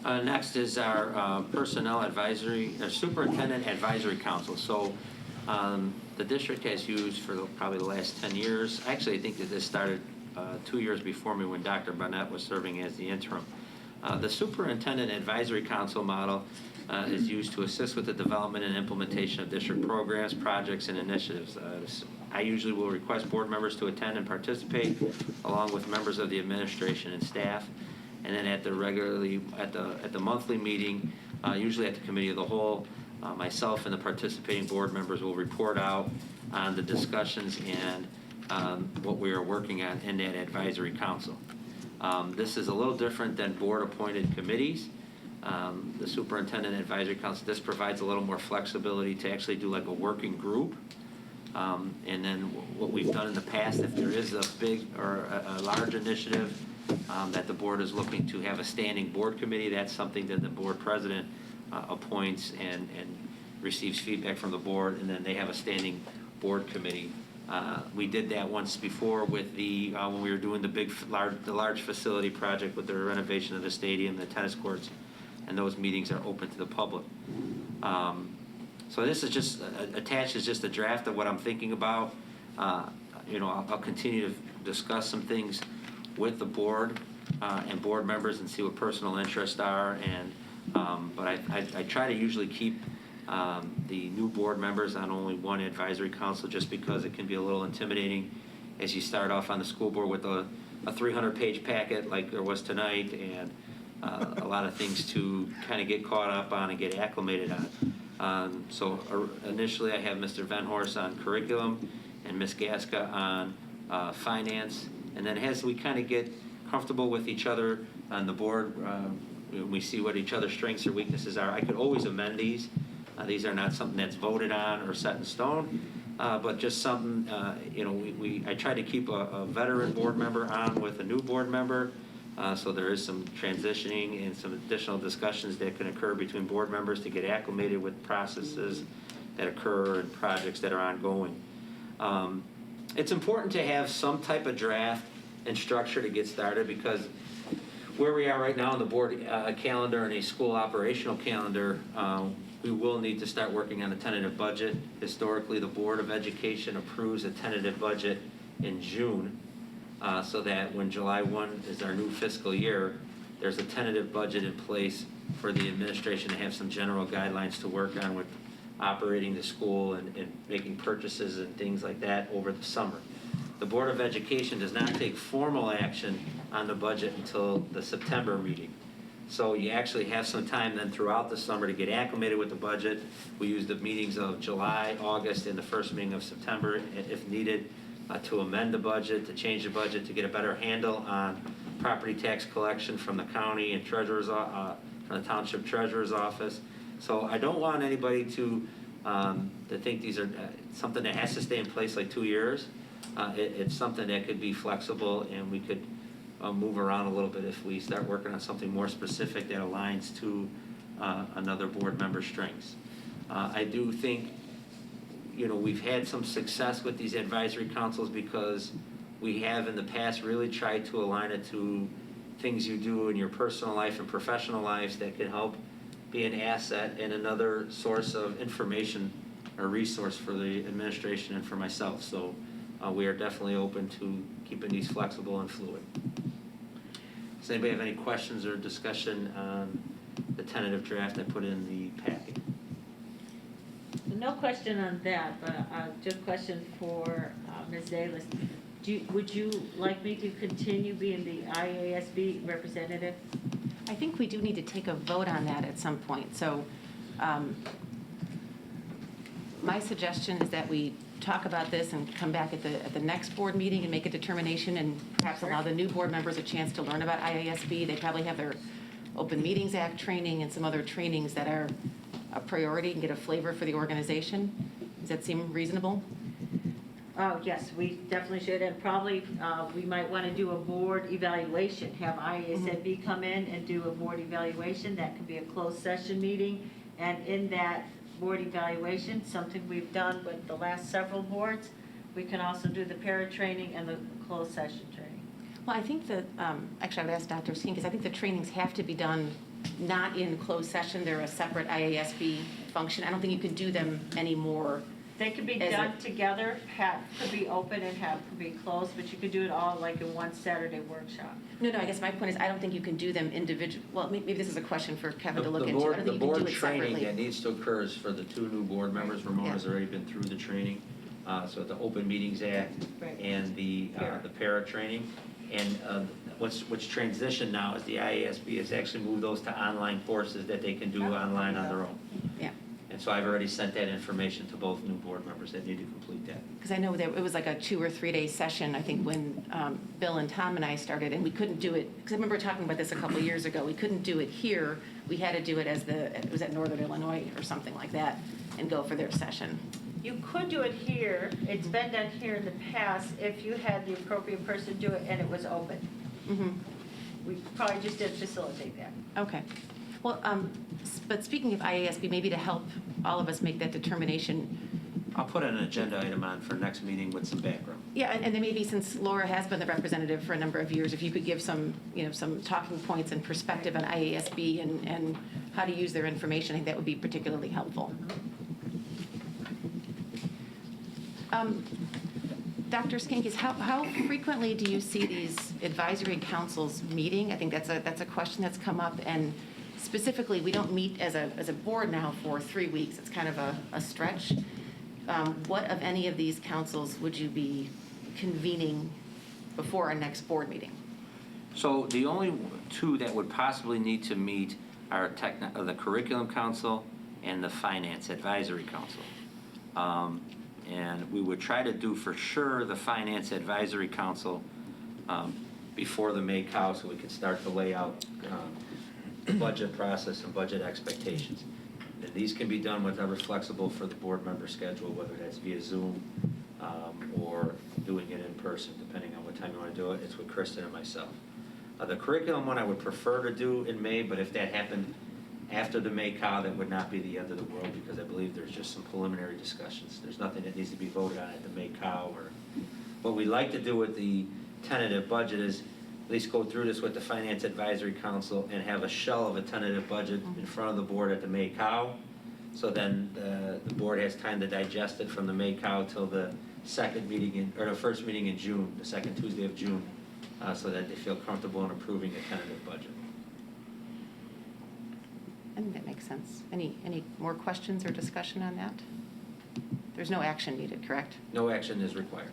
Next is our Personnel Advisory, Superintendent Advisory Council. So the district has used for probably the last 10 years. Actually, I think that this started 2 years before me when Dr. Barnett was serving as the interim. The Superintendent Advisory Council model is used to assist with the development and implementation of district programs, projects, and initiatives. I usually will request board members to attend and participate, along with members of the administration and staff. And then at the monthly meeting, usually at the committee of the whole, myself and the participating board members will report out on the discussions and what we are working on in that advisory council. This is a little different than board-appointed committees. The Superintendent Advisory Council, this provides a little more flexibility to actually do like a working group. And then what we've done in the past, if there is a big or a large initiative that the board is looking to have a standing board committee, that's something that the board president appoints and receives feedback from the board, and then they have a standing board committee. We did that once before with the when we were doing the large facility project with the renovation of the stadium, the tennis courts, and those meetings are open to the public. So this is just attached is just a draft of what I'm thinking about. I'll continue to discuss some things with the board and board members and see what personal interests are. And but I try to usually keep the new board members on only one advisory council, just because it can be a little intimidating as you start off on the school board with a 300-page packet like there was tonight, and a lot of things to kind of get caught up on and get acclimated on. So initially I have Mr. Venhorst on curriculum and Ms. Gaska on finance. And then as we kind of get comfortable with each other on the board, we see what each other's strengths or weaknesses are. I could always amend these. These are not something that's voted on or set in stone, but just something, I try to keep a veteran board member on with a new board member. So there is some transitioning and some additional discussions that can occur between board members to get acclimated with processes that occur and projects that are ongoing. It's important to have some type of draft and structure to get started, because where we are right now on the board calendar and a school operational calendar, we will need to start working on a tentative budget. Historically, the Board of Education approves a tentative budget in June, so that when July 1 is our new fiscal year, there's a tentative budget in place for the administration to have some general guidelines to work on with operating the school and making purchases and things like that over the summer. The Board of Education does not take formal action on the budget until the September meeting. So you actually have some time then throughout the summer to get acclimated with the budget. We use the meetings of July, August, and the first meeting of September, if needed, to amend the budget, to change the budget, to get a better handle on property tax collection from the county and treasurer's, from the Township Treasurer's Office. So I don't want anybody to think these are something that has to stay in place like 2 years. It's something that could be flexible, and we could move around a little bit if we start working on something more specific that aligns to another board member's strengths. I do think, we've had some success with these advisory councils because we have in the past really tried to align it to things you do in your personal life and professional lives that can help be an asset and another source of information or resource for the administration and for myself. So we are definitely open to keeping these flexible and fluid. Does anybody have any questions or discussion on the tentative draft I put in the packet? No question on that, but just a question for Ms. Zalis. Would you like me to continue being the IASB representative? I think we do need to take a vote on that at some point. So my suggestion is that we talk about this and come back at the next board meeting and make a determination, and perhaps allow the new board members a chance to learn about IASB. They probably have their Open Meetings Act training and some other trainings that are a priority, and get a flavor for the organization. Does that seem reasonable? Yes, we definitely should, and probably we might want to do a board evaluation, have IASB come in and do a board evaluation. That could be a closed session meeting, and in that board evaluation, something we've done with the last several boards, we can also do the para training and the closed session training. Well, I think that, actually I would ask Dr. Skeen, because I think the trainings have to be done not in closed session. They're a separate IASB function. I don't think you can do them anymore. They could be As done a- together, half could be open and half could be closed, but you could do it all like in one Saturday workshop. No, I guess my point is, I don't think you can do them individual, well, maybe this is a question for Kevin to look The into. I board, don't the think you can do board it training separately. that needs to occur is for the 2 new board members. Ramona's Yeah. already been through the training. So the Open Meetings Act Right. and the para training. And what's transitioned now is the IASB has actually moved those to online courses that they can do online on their own. Yeah, And so I've already sent that information to both new board members that need to complete that. because I know that it was like a 2 or 3 day session, I think, when Bill and Tom and I started, and we couldn't do it, because I remember talking about this a couple of years ago. We couldn't do it here. We had to do it it was at Northern Illinois or something like that, and go for their session. You could do it here, it's been done here in the past, if you had the appropriate person do it and it was open. Mm-hmm. We probably just didn't facilitate that. Okay. Well, but speaking of IASB, maybe to help all of us make that determination, I'll put an agenda item on for next meeting with some background. yeah, and then maybe since Laura has been the representative for a number of years, if you could give some, some talking points and perspective on IASB and how to use their information, I think that would be particularly helpful. Dr. Skinkis, how frequently do you see these advisory councils meeting? I think that's a question that's come up, and specifically, we don't meet as a board now for 3 weeks. It's kind of a stretch. What of any of these councils would you be convening before our next board meeting? So the only 2 that would possibly need to meet are the Curriculum Council and the Finance Advisory Council. And we would try to do for sure the Finance Advisory Council before the May cow, so we could start to lay out the budget process and budget expectations. And these can be done whatever's flexible for the board member schedule, whether that's via Zoom or doing it in person, depending on what time you want to do it. It's with Kristen and myself. The curriculum one I would prefer to do in May, but if that happened after the May cow, that would not be the end of the world, because I believe there's just some preliminary discussions. There's nothing that needs to be voted on at the May cow. Or what we'd like to do with the tentative budget is at least go through this with the Finance Advisory Council and have a shell of a tentative budget in front of the board at the May cow. So then the board has time to digest it from the May cow till the second meeting or the first meeting in June, the second Tuesday of June, so that they feel comfortable in approving a tentative budget. I think that makes sense. Any more questions or discussion on that? There's no action needed, correct? No action is required.